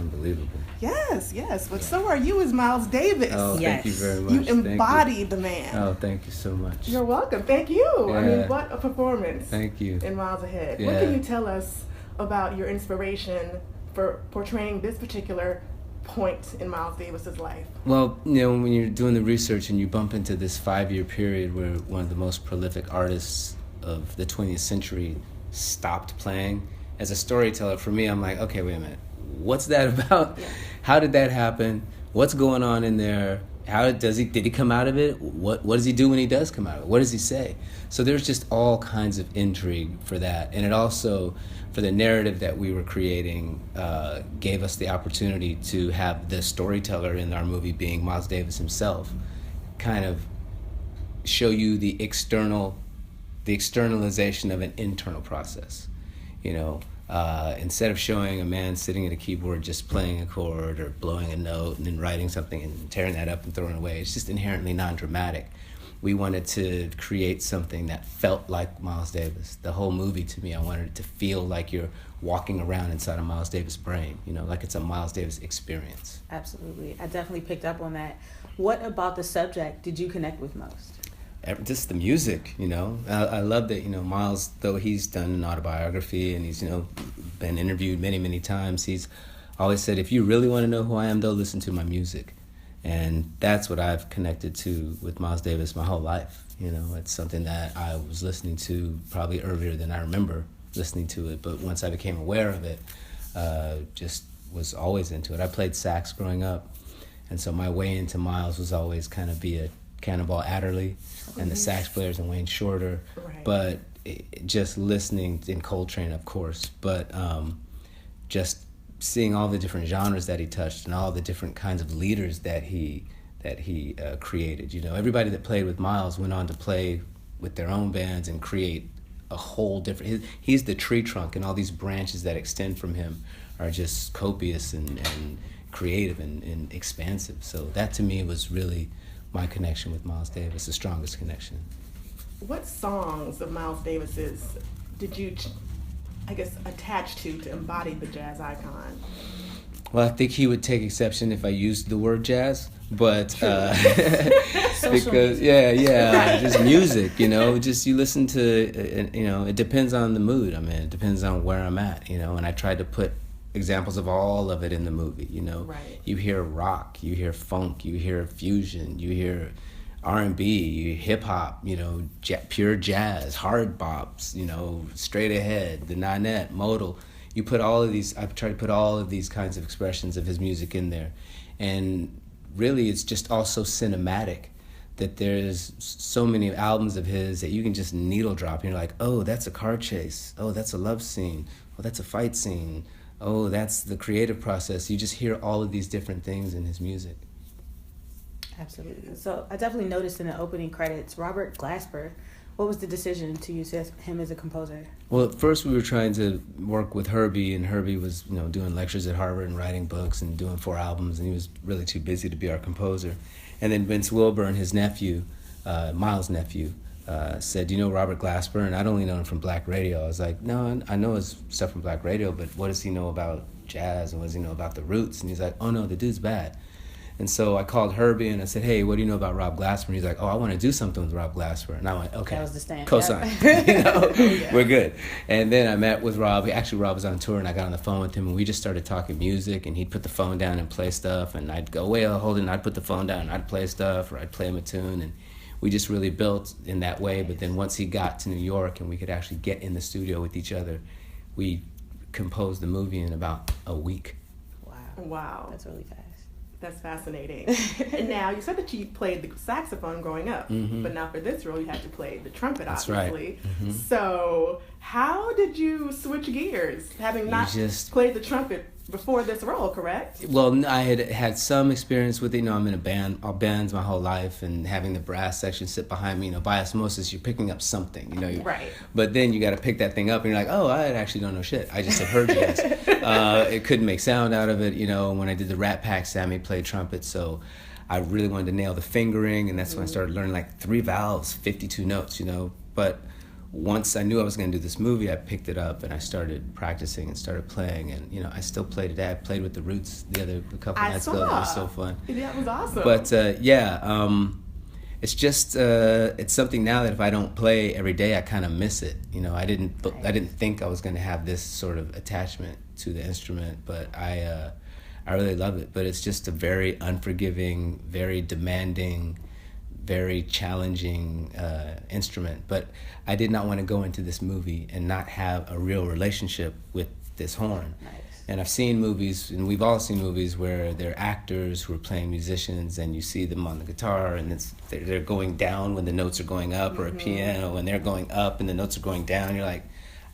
unbelievable. Yes. But so are you as Miles Davis. Oh, Yes. thank you very much. You Thank embody the man. Oh, thank you so much. You're welcome. Thank you. I Yeah. mean, what a performance. Thank you. In Miles Ahead. Yeah. What can you tell us about your inspiration for portraying this particular point in Miles Davis's life? Well, when you're doing the research and you bump into this 5-year period where one of the most prolific artists of the 20th century stopped playing, as a storyteller, for me, I'm like, okay, wait a minute. What's that about? Yeah. How did that happen? What's going on in there? Did he come out of it? What does he do when he does come out of it? What does he say? So there's just all kinds of intrigue for that. And it also, for the narrative that we were creating, gave us the opportunity to have the storyteller in our movie being Miles Davis himself, kind of show you the externalization of an internal process. Instead of showing a man sitting at a keyboard just playing a chord or blowing a note and then writing something and tearing that up and throwing it away, it's just inherently non-dramatic. We wanted to create something that felt like Miles Davis. The whole movie, to me, I wanted it to feel like you're walking around inside a Miles Davis brain, like it's a Miles Davis experience. Absolutely. I definitely picked up on that. What about the subject did you connect with most? Just the music, I love that, Miles, though he's done an autobiography and he's, been interviewed many, many times, he's always said, if you really want to know who I am, though, listen to my music. And that's what I've connected to with Miles Davis my whole life. It's something that I was listening to probably earlier than I remember listening to it. But once I became aware of it, just was always into it. I played sax growing up. And so my way into Miles was always kind of be a Cannonball Adderley and the sax players and Wayne Shorter. Right. But just listening in Coltrane, of course, but just seeing all the different genres that he touched and all the different kinds of leaders that he created. Everybody that played with Miles went on to play with their own bands and create a whole different. He's the tree trunk, and all these branches that extend from him are just copious and creative and expansive. So that to me was really my connection with Miles Davis, the strongest connection. What songs of Miles Davis's did you, attach to embody the jazz icon? Well, I think he would take exception if I used the word jazz, but because just music, just you listen to, it depends on the mood I'm in. It depends on where I'm at, and I tried to put examples of all of it in the movie. Right. You hear rock, you hear funk, you hear fusion, you hear R&B, you hear hip hop, pure jazz, hard bops, straight ahead, the nonette, modal. You put all of these. I try to put all of these kinds of expressions of his music in there, and really, it's just all so cinematic that there's so many albums of his that you can just needle drop. And you're like, oh, that's a car chase. Oh, that's a love scene. Oh, that's a fight scene. Oh, that's the creative process. You just hear all of these different things in his music. Absolutely. So I definitely noticed in the opening credits, Robert Glasper. What was the decision to use him as a composer? Well, at first we were trying to work with Herbie, and Herbie was, doing lectures at Harvard and writing books and doing 4 albums, and he was really too busy to be our composer. And then Vince Wilburn, his nephew, Miles' nephew, said, Robert Glasper? And I'd only known him from Black Radio. I was like, no, I know his stuff from Black Radio, but what does he know about jazz, and what does he know about the roots? And he's like, oh no, the dude's bad. And so I called Herbie and I said, hey, what do you know about Rob Glasper? And he's like, oh, I want to do something with Rob Glasper. And I went, okay, that was the stand. Co-sign. Yeah. We're good. And then I met with Rob. Actually, Rob was on tour, and I got on the phone with him, and we just started talking music, and he'd put the phone down and play stuff, and I'd go, wait, hold it, and I'd put the phone down, and I'd play stuff, or I'd play him a tune, and we just really built in that way. But then once he got to New York and we could actually get in the studio with each other, we composed the movie in about a week. Wow. That's really fast. That's fascinating. And now, you said that you played the saxophone growing up, but now for this role, you had to play the trumpet, That's obviously. Right. Mm-hmm. So, how did you switch gears, having not played the trumpet before this role, correct? Well, I had some experience with it. I'm in bands my whole life, and having the brass section sit behind me, by osmosis, you're picking up something, Right. But then you got to pick that thing up, and you're like, oh, I actually don't know shit. I just had heard you guys. It couldn't make sound out of it. When I did the Rat Pack, Sammy played trumpet, so I really wanted to nail the fingering, and that's when I started learning 3 valves, 52 notes, But once I knew I was going to do this movie, I picked it up and I started practicing and started playing. And, you know, I still play today. I played with the Roots a couple nights ago. That was so fun. That was awesome. But, it's just, it's something now that if I don't play every day, I kind of miss it. You know, I didn't think I was going to have this sort of attachment to the instrument, but I really love it. But it's just a very unforgiving, very demanding, very challenging instrument. But I did not want to go into this movie and not have a real relationship with this horn. Nice. And I've seen movies, and we've all seen movies where they're actors who are playing musicians, and you see them on the guitar, and they're going down when the notes are going up, or a piano, and they're going up and the notes are going down. You're like,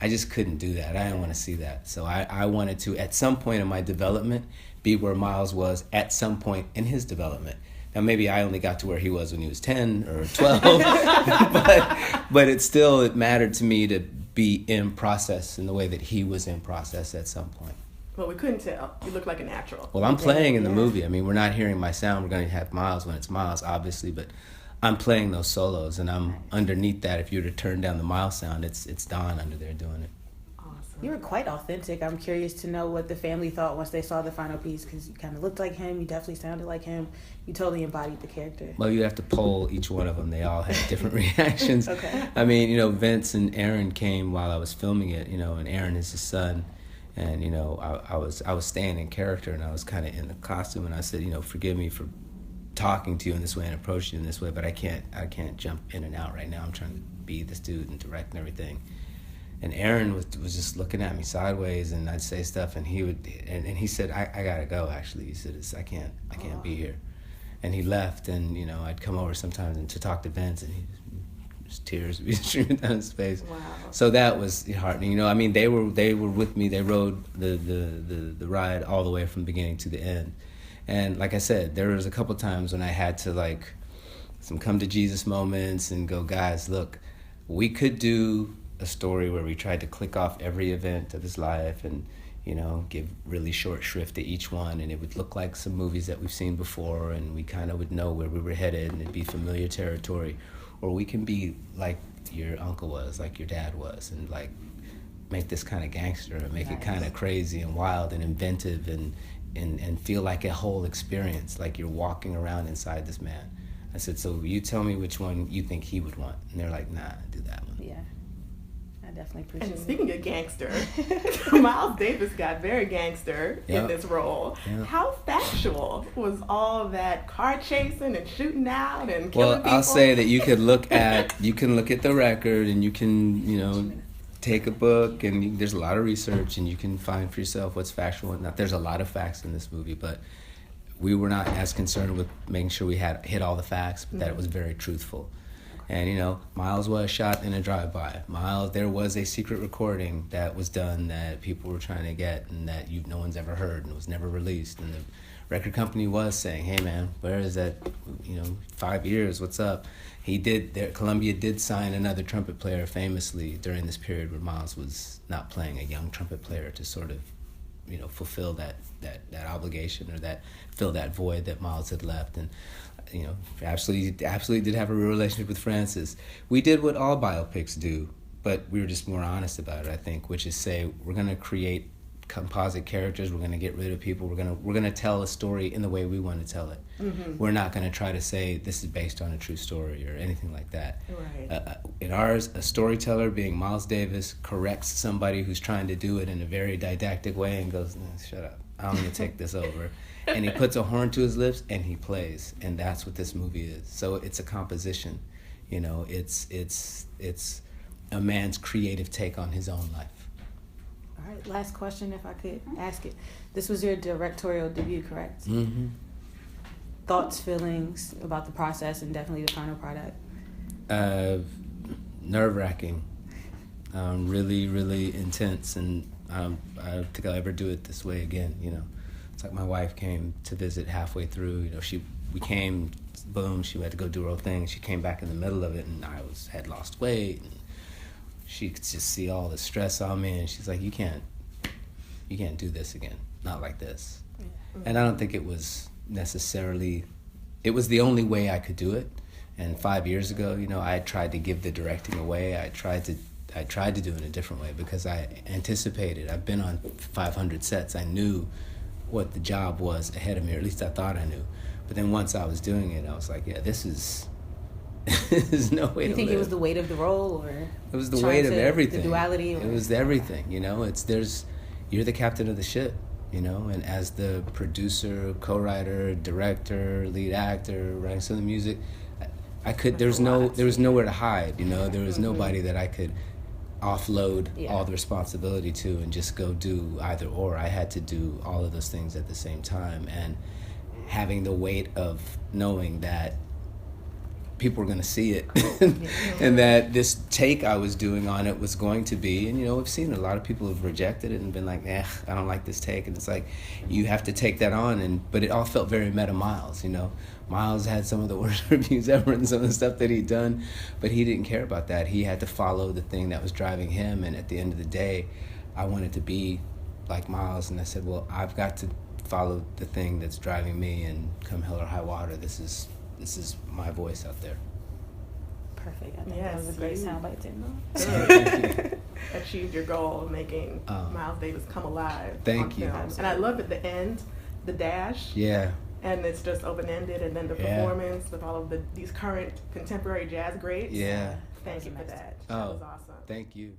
I just couldn't do that. I didn't want to see that. So I wanted to, at some point in my development, be where Miles was at some point in his development. Now, maybe I only got to where he was when he was 10 or 12, but it mattered to me to be in process in the way that he was in process at some point. Well, we couldn't tell. You look like a natural. Well, I'm playing in the movie. I mean, we're not hearing my sound. We're going to have Miles when it's Miles, obviously, but I'm playing those solos, and I'm underneath that. If you were to turn down the Miles sound, it's Don under there doing it. You were quite authentic. I'm curious to know what the family thought once they saw the final piece, because you kind of looked like him. You definitely sounded like him. You totally embodied the character. Well, you have to poll each one of them. They all had different reactions. Okay. I mean, you know, Vince and Aaron came while I was filming it, you know, and Aaron is his son. And, you know, I was staying in character, and I was kind of in the costume, and I said, you know, forgive me for talking to you in this way and approaching you in this way, but I can't jump in and out right now. I'm trying to be this dude and direct and everything. And Aaron was just looking at me sideways, and I'd say stuff, and he said, I gotta go, actually. He said, I can't be here. And he left, and, you know, I'd come over sometimes and to talk to Vince, and just tears would be streaming down his face. Wow. So that was heartening. You know, I mean, they were with me. They rode the ride all the way from beginning to the end. And like I said, there was a couple times when I had to, like, some come to Jesus moments and go, guys, look, we could do a story where we tried to click off every event of his life and, you know, give really short shrift to each one, and it would look like some movies that we've seen before, and we kind of would know where we were headed, and it'd be familiar territory. Or we can be like your uncle was, like your dad was, and like make this kind of gangster and make it kind of crazy and wild and inventive and feel like a whole experience, like you're walking around inside this man. I said, so you tell me which one you think he would want. And they're like, nah, do that one. Yeah. Definitely appreciate it. And speaking of gangster, Miles Davis got very gangster in this role. Yep. How factual was all that car chasing and shooting out and killing people? Well, I'll say that you can look at the record, and you can, you know, take a book, and there's a lot of research, and you can find for yourself what's factual and not. There's a lot of facts in this movie, but we were not as concerned with making sure we had hit all the facts, but that it was very truthful. And, you know, Miles was shot in a drive-by. There was a secret recording that was done that people were trying to get, and that no one's ever heard, and was never released. And the record company was saying, hey, man, where is that, 5 years, what's up? Columbia did sign another trumpet player famously during this period where Miles was not playing, a young trumpet player, to sort of, fulfill that obligation, or fill that void that Miles had left. And absolutely did have a real relationship with Francis. We did what all biopics do, but we were just more honest about it, I think, which is say, we're going to create composite characters, we're going to get rid of people, we're going to tell a story in the way we want to tell it. Mm-hmm. We're not going to try to say this is based on a true story or anything like that. Right. In ours, a storyteller, being Miles Davis, corrects somebody who's trying to do it in a very didactic way and goes, shut up, I'm going to take this over. And he puts a horn to his lips and he plays, and that's what this movie is. So it's a composition, it's a man's creative take on his own life. All right, last question, if I could ask it. This was your directorial debut, correct? Mm-hmm. Thoughts, feelings about the process, and definitely the final product? Nerve-wracking, really, really intense, and I don't think I'll ever do it this way again. It's like my wife came to visit halfway through. We came, boom, she had to go do her own thing. She came back in the middle of it, and I had lost weight, and she could just see all the stress on me, and she's like, you can't do this again, not like this. Yeah. And I don't think it was necessarily, it was the only way I could do it, And 5 years ago, you know, I tried to give the directing away. I tried to do it in a different way because I anticipated. I've been on 500 sets. I knew what the job was ahead of me, or at least I thought I knew. But then once I was doing it, I was like, yeah, this is there's no way to live. You think it was the weight of the role, or it was the weight of everything? The duality. It was everything. You know, you're the captain of the ship. You know, and as the producer, co-writer, director, lead actor, writing some of the music, there was nowhere to hide. You know, there was nobody that I could offload all the responsibility to and just go do either or. I had to do all of those things at the same time, and having the weight of knowing that people were going to see it and that this take I was doing on it was going to be, and you know, we've seen a lot of people have rejected it and been like, I don't like this take, and it's like you have to take that on, but it all felt very meta Miles. You know, Miles had some of the worst reviews ever and some of the stuff that he'd done, but he didn't care about that. He had to follow the thing that was driving him, and at the end of the day, I wanted to be like Miles, and I said, well, I've got to follow the thing that's driving me, and come hell or high water, this is my voice out there. Perfect. I think that was a great soundbite, Tim. Achieved your goal of making Miles Davis come alive. Thank you. Film. And I love at the end, the dash. Yeah. And it's just open-ended, and then the performance with all of these current contemporary jazz greats. Yeah. Thank you for that. That was awesome. Thank you.